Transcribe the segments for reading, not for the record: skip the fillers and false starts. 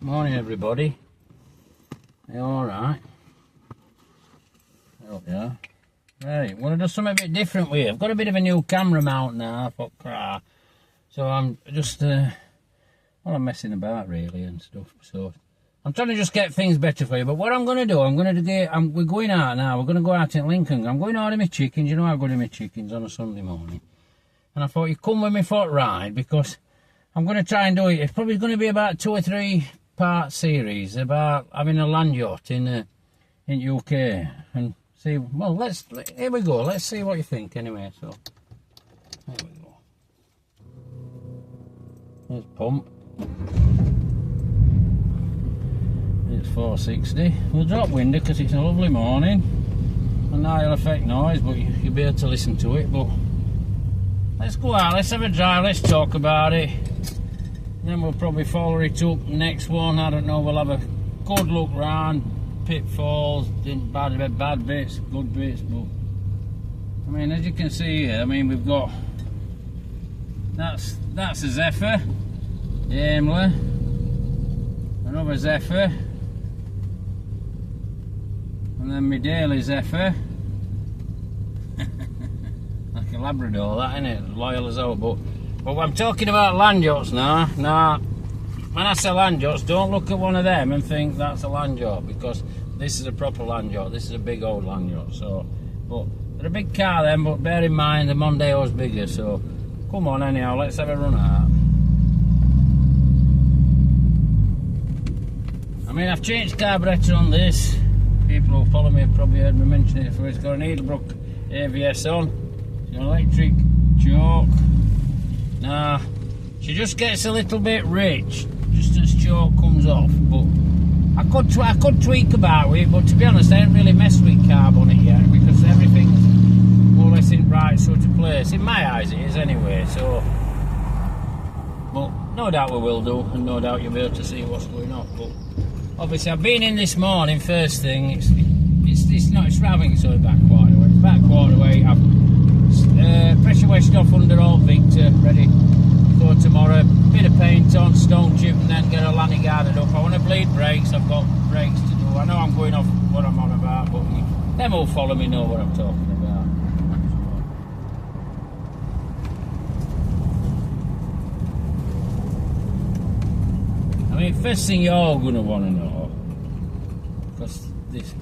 Morning everybody. Are you alright? I hope you are. Right, want to do something a bit different with you. I've got a bit of a new camera mount now, so I'm just, I'm messing about really and stuff, so I'm trying to just get things better for you. But what I'm going to do, we're going out now, we're going to go out in Lincoln. I'm going to order my chickens, you know I go to my chickens on a Sunday morning. And I thought you'd come with me for a ride, because I'm going to try and do it. It's probably going to be about 2 or 3 part series about having a land yacht in UK, and see, well, here we go, let's see what you think anyway. So here we go, there's pump, it's 460, we'll drop window because it's a lovely morning, and now it'll affect noise, but you'll be able to listen to it. But let's go out, let's have a drive, let's talk about it. Then we'll probably follow it up next one. I don't know, we'll have a good look round, pitfalls, bad bits, good bits. But I mean, as you can see here, I mean, we've got that's a Zephyr, Daimler, another Zephyr, and then my daily Zephyr. Like a Labrador, that, isn't it? Loyal as hell. But I'm talking about land yachts now. Now, when I say land yachts, don't look at one of them and think that's a land yacht, because this is a proper land yacht. This is a big old land yacht. So, but they're a big car then, but bear in mind the Mondeo's bigger. So, come on anyhow, let's have a run out. I mean, I've changed carburetor on this. People who follow me have probably heard me mention it before. It's got an Edelbrook AVS on. It's an electric choke. Now, she just gets a little bit rich just as choke comes off, but I could tweak about it, but to be honest I haven't really messed with carb on it yet, because everything's more or less in right sort of place. In my eyes it is anyway, so, but no doubt we will do, and no doubt you'll be able to see what's going on. But obviously I've been in this morning, first thing, it's driving, so back quarterway, it's back quarterway. I've pressure washed off under Old Victor, ready for tomorrow. Bit of paint on, stone chip, and then get a landing guarded up. I want to bleed brakes, I've got brakes to do. I know I'm going off what I'm on about, but them who follow me know what I'm talking about. I mean, first thing you're all going to want to know, because this,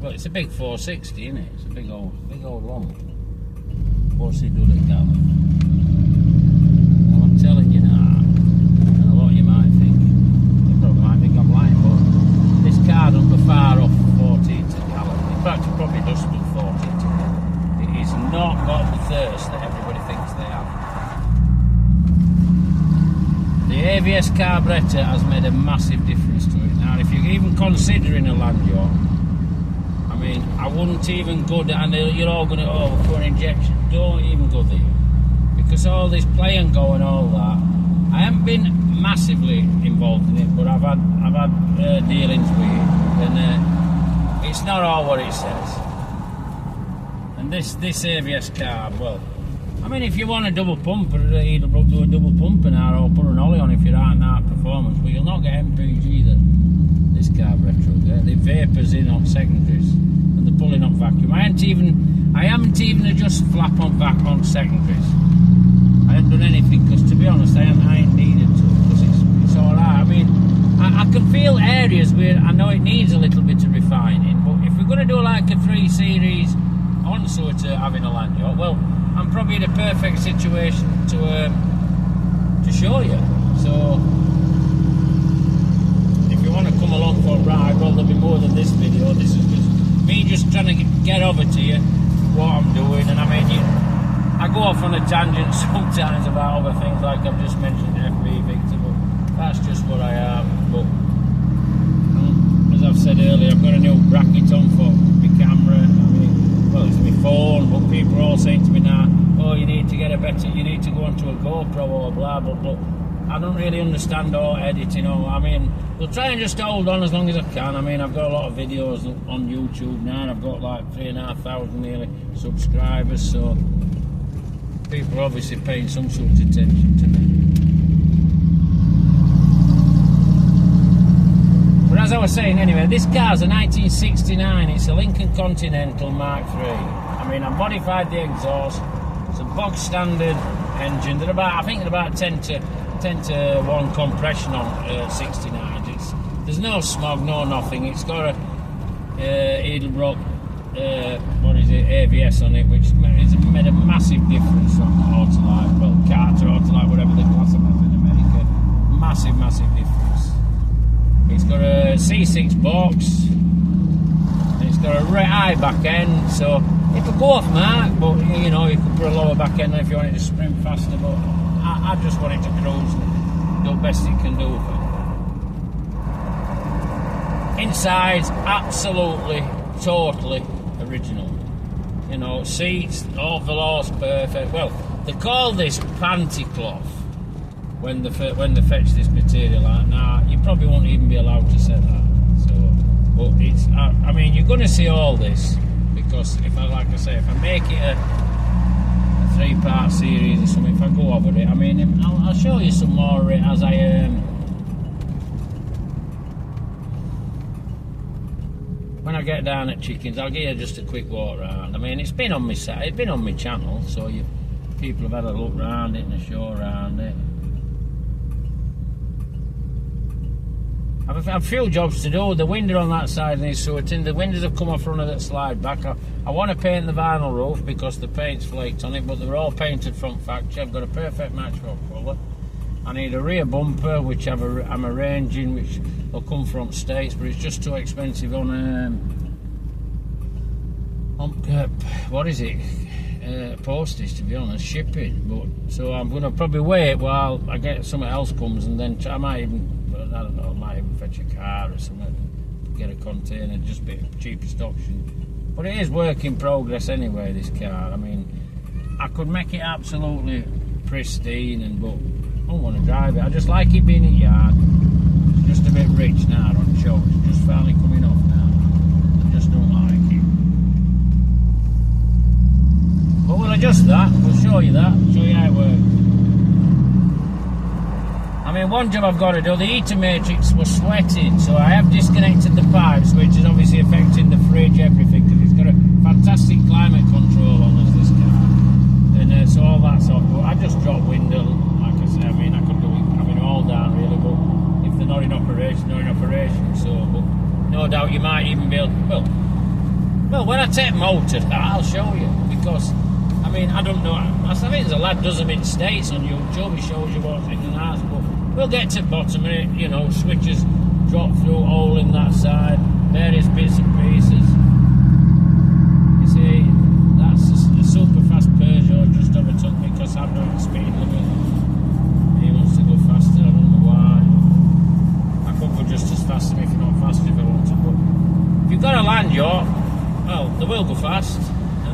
well, it's a big 460, isn't it? It's a big old one. What's he doing it down? Well, I'm telling you now, and a lot of you might think, you probably might think I'm lying, but this car doesn't go far off 14 to the gallon. In fact, it probably does do 14 to the gallon. It has not got the thirst that everybody thinks they have. The AVS carburetor has made a massive difference to it. Now, if you're even considering a land yacht, I mean, I wouldn't even go down there. You're all going to for an injection. Don't even go there, because all this play and go and all that. I haven't been massively involved in it, but I've had dealings with it, and it's not all what it says. And this AVS car, well, I mean, if you want a double pumper, either do a double pumper now, or put an ollie on if you're out and out performance, but you'll not get MPG that this carburetor will get. The vapours in on secondaries, and they're pulling on vacuum. I haven't even adjusted flap on vac on secondaries. I haven't done anything, because to be honest I ain't needed to, because it's alright. I mean, I can feel areas where I know it needs a little bit of refining, but if we're going to do like a 3 series on sort of having a land yacht, well, I'm probably in a perfect situation to show you. So if you want to come along for a ride, well, there'll be more than this video. This is just me just trying to get over to you what I'm doing. And I mean, I go off on a tangent sometimes about other things, like I've just mentioned FB Victor, but that's just what I am. But as I've said earlier, I've got a new bracket on for my camera. I mean, well, it's my phone, but people are all saying to me now, oh, you need to go onto a GoPro or blah blah blah. I don't really understand all editing. I mean, we'll try and just hold on as long as I can. I mean, I've got a lot of videos on YouTube now, and I've got like 3,500 nearly subscribers, so people are obviously paying some sort of attention to me. I was saying anyway, this car's a 1969, it's a Lincoln Continental Mark III. I mean, I've modified the exhaust, it's a box standard engine. I think they're about 10 to 1 compression on 69. There's no smog, no nothing. It's got a Edelbrock, ABS on it, which has made a massive difference on Autolite, well, Carter, Autolite, whatever the class of in America. Massive difference. It's got a C6 box, and it's got a high back end, so it could go off mark, but you know, you could put a lower back end if you want it to sprint faster, but I just want it to cruise and do the best it can do. Inside's absolutely, totally original. You know, seats, all velours perfect. Well, they call this panty cloth when they fetch this material out. Now, you probably won't even be allowed to say that. So, but it's, I mean, you're going to see all this, because if I make it a 3-part series or something, if I go over it, I mean, I'll show you some more as I when I get down at Chickens. I'll give you just a quick walk around. I mean, it's been on my channel, so people have had a look around it and a show around it. I've had a few jobs to do. The window on that side needs sorting. The windows have come off front of that slide back. I want to paint the vinyl roof because the paint's flaked on it, but they're all painted from factory. I've got a perfect match for colour. I need a rear bumper, which I'm arranging, which will come from States, but it's just too expensive on what is it? Postage, to be honest, shipping. But so I'm going to probably wait while I get something else comes, and then I might even fetch a car or something, get a container, just a bit cheapest option. But it is work in progress anyway, this car. I mean, I could make it absolutely pristine, but I don't want to drive it. I just like it being in yard. It's just a bit rich now on show. It's just finally coming off now. I just don't like it. But we'll adjust that. We'll show you that. Show you how it works. I mean, one job I've got to do, the heater matrix was sweating, so I have disconnected the pipes, which is obviously affecting the fridge, everything, because it's got a fantastic climate control on this car. And so all that's off. But I just drop window, like I say. I mean, I could do it, I mean, all down really, but if they're not in operation, they're in operation. So, but no doubt you might even be able to, well, when I take motor, I'll show you, because I mean, I don't know. I think there's a lad does them in States on YouTube. He shows you what's in and out, but we'll get to the bottom of it. You know, switches drop through hole in that side, various bits and pieces. You see, that's a super fast Peugeot just overtook me because I'm doing the speed limit. He wants to go faster. I don't know why. I could go just as fast if you're not fast if I want to. But if you've got a land yacht, well, they will go fast.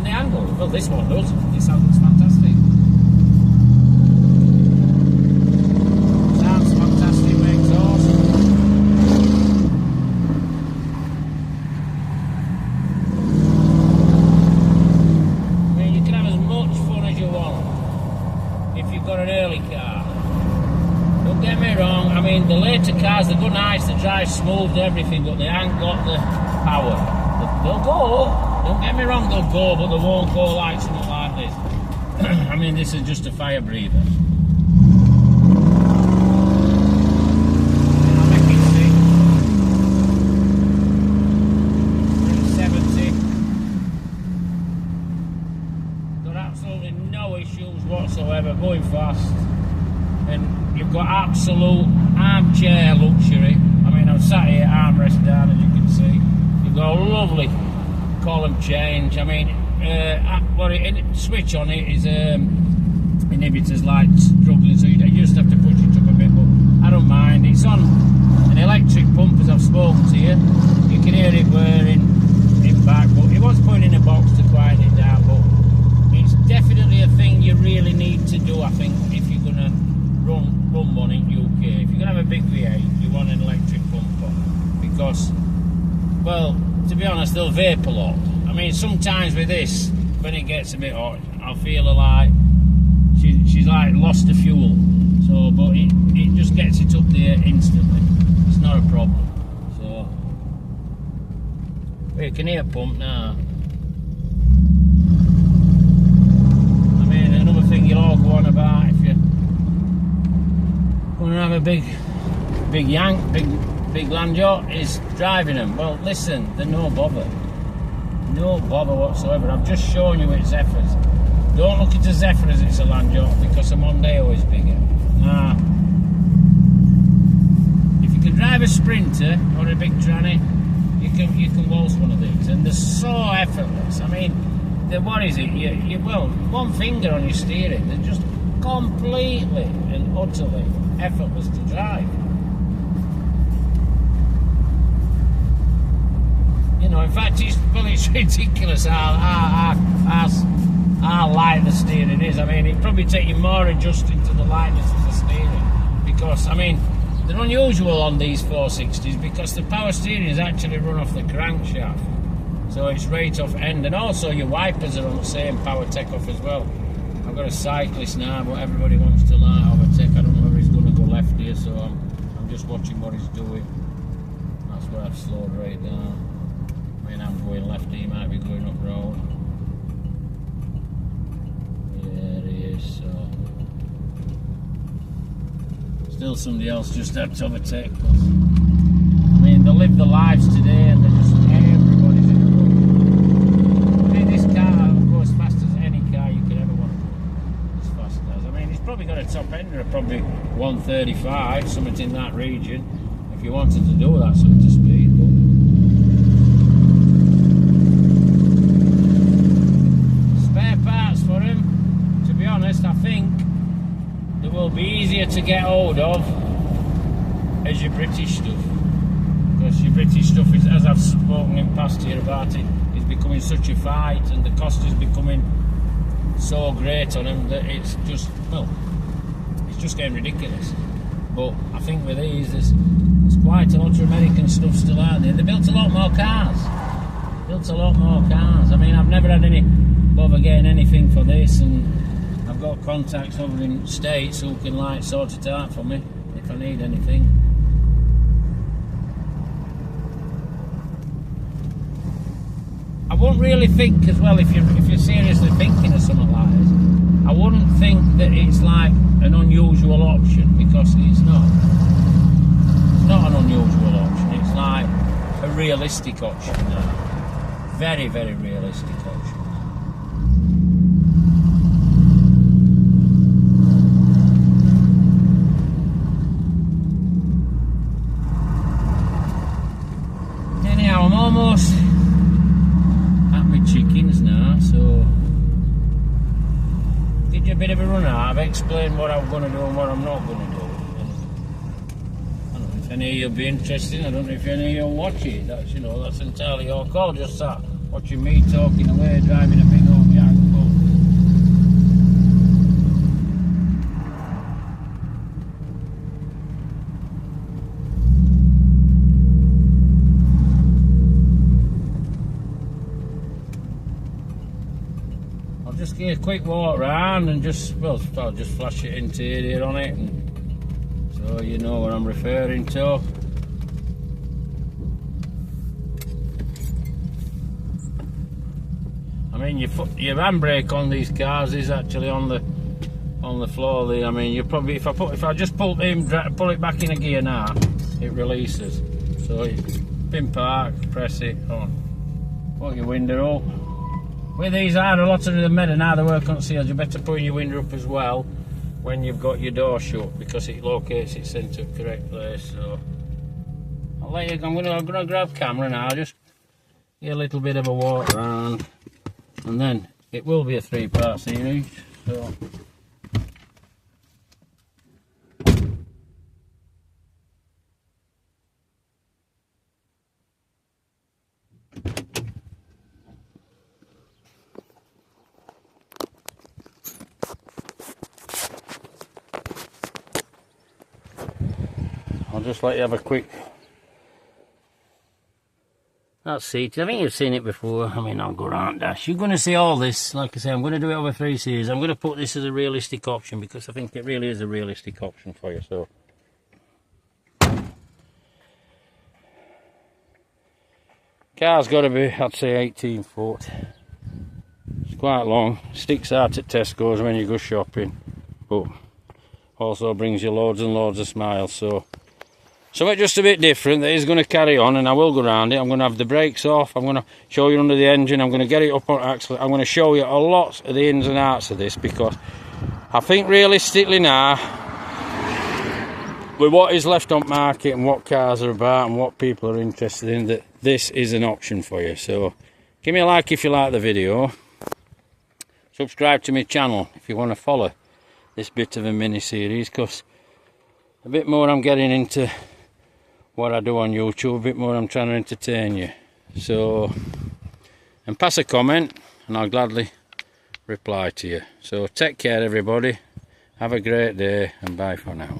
The angle, well, this one does. This sounds fantastic. Sounds fantastic, makes awesome. I mean, you can have as much fun as you want if you've got an early car. Don't get me wrong, I mean, the later cars, they're good, nice, they drive smooth, everything, but they ain't got the power. They'll go. Don't get me wrong, they'll go, but they won't go like something like this. I mean, this is just a fire breather. I'll make it 70. Got absolutely no issues whatsoever, going fast. And you've got absolute armchair luxury. I mean, I'm sat here armrest down, as you can see. You've got a lovely column change. I mean, switch on it is inhibitors like struggling, so you just have to push it up a bit, but I don't mind. It's on an electric pump, as I've spoken to you. You can hear it whirring in back, but it was put in a box to quiet it down, but it's definitely a thing you really need to do, I think, if you're going to run one in UK. If you're going to have a big V8, you want an electric pump on, because, well, to be honest, they'll vape a lot. I mean, sometimes with this, when it gets a bit hot, I'll feel like she's like lost the fuel. So, but it just gets it up there instantly. It's not a problem. So You can hear a pump now. I mean, another thing you'll all go on about if you're going to have a big land yacht is driving them. Well, listen, they're no bother. No bother whatsoever. I've just shown you it's Zephyrs. Don't look at a Zephyr as it's a land yacht because a Mondeo is bigger. Nah. If you can drive a Sprinter or a big tranny, you can waltz one of these, and they're so effortless. I mean, what is it? Well, one finger on your steering. They're just completely and utterly effortless to drive. You know, in fact, it's ridiculous how light the steering is. I mean, it'd probably take you more adjusting to the lightness of the steering, because, I mean, they're unusual on these 460s because the power steering is actually run off the crankshaft, so it's right off end, and also your wipers are on the same power take-off as well. I've got a cyclist now, but everybody wants to like overtake. I don't know whether he's going to go left here, so I'm just watching what he's doing. That's where I've slowed right down. I mean, I'm going left, he might be going up road. There he is, so. Still somebody else just had to overtake us. I mean, they live their lives today and they're just, everybody's in the road. I mean, this car will go as fast as any car you could ever want to go as fast as. I mean, it's probably got a top ender of probably 135, something in that region, if you wanted to do that sort of speed. But spare parts for him, to be honest, I think they will be easier to get hold of as your British stuff, because your British stuff is, as I've spoken in past here about it, is becoming such a fight, and the cost is becoming so great on them that it's just, well, it's just getting ridiculous. But I think with these, there's quite a lot of American stuff still out there. They built a lot more cars. I mean, I've never had any bother getting anything for this, and I've got contacts over in States who can like sort it out for me if I need anything. I wouldn't really think as well, if you're seriously thinking of something like this, I wouldn't think that it's like an unusual option, because it's not. It's not an unusual option. It's like a realistic option now. Very, very realistic option. Anyhow, I'm almost at my chickens now, so give you a bit of a run out. I've explained what I'm going to do and what I'm not going to do. I don't know if any of you'll be interested. I don't know if any of you'll watch it. That's, you know, that's entirely your call. Just sat watching me talking away, driving a big old yacht. Just give a quick walk round and just, well, I'll just flash it interior on it, and so you know what I'm referring to. I mean, your handbrake on these cars is actually on the floor there. I mean, you probably, if I just pull it back in a gear now, it releases. So it's pin park, press it on, put your window up. With these, a lot of them made now they work on seals. You better put your window up as well when you've got your door shut, because it locates it into the correct place. So I'll let you go. I'm gonna grab camera now. Just get a little bit of a walk around, and then it will be a 3-part series. So. I'll just let you have a quick. That's seated. I think you've seen it before. I mean, I'll go around dash. You're going to see all this. Like I say, I'm going to do it over 3 series. I'm going to put this as a realistic option, because I think it really is a realistic option for you. So. Car's got to be, I'd say, 18 foot. It's quite long. Sticks out at Tesco's when you go shopping, but also brings you loads and loads of smiles. So something just a bit different that is going to carry on, and I will go around it. I'm going to have the brakes off. I'm going to show you under the engine. I'm going to get it up on axle. I'm going to show you a lot of the ins and outs of this, because I think realistically now, with what is left on market and what cars are about and what people are interested in, that this is an option for you. So give me a like if you like the video. Subscribe to my channel if you want to follow this bit of a mini series, because a bit more I'm getting into what I do on YouTube, a bit more I'm trying to entertain you. So, and pass a comment and I'll gladly reply to you. So take care everybody, have a great day, and bye for now.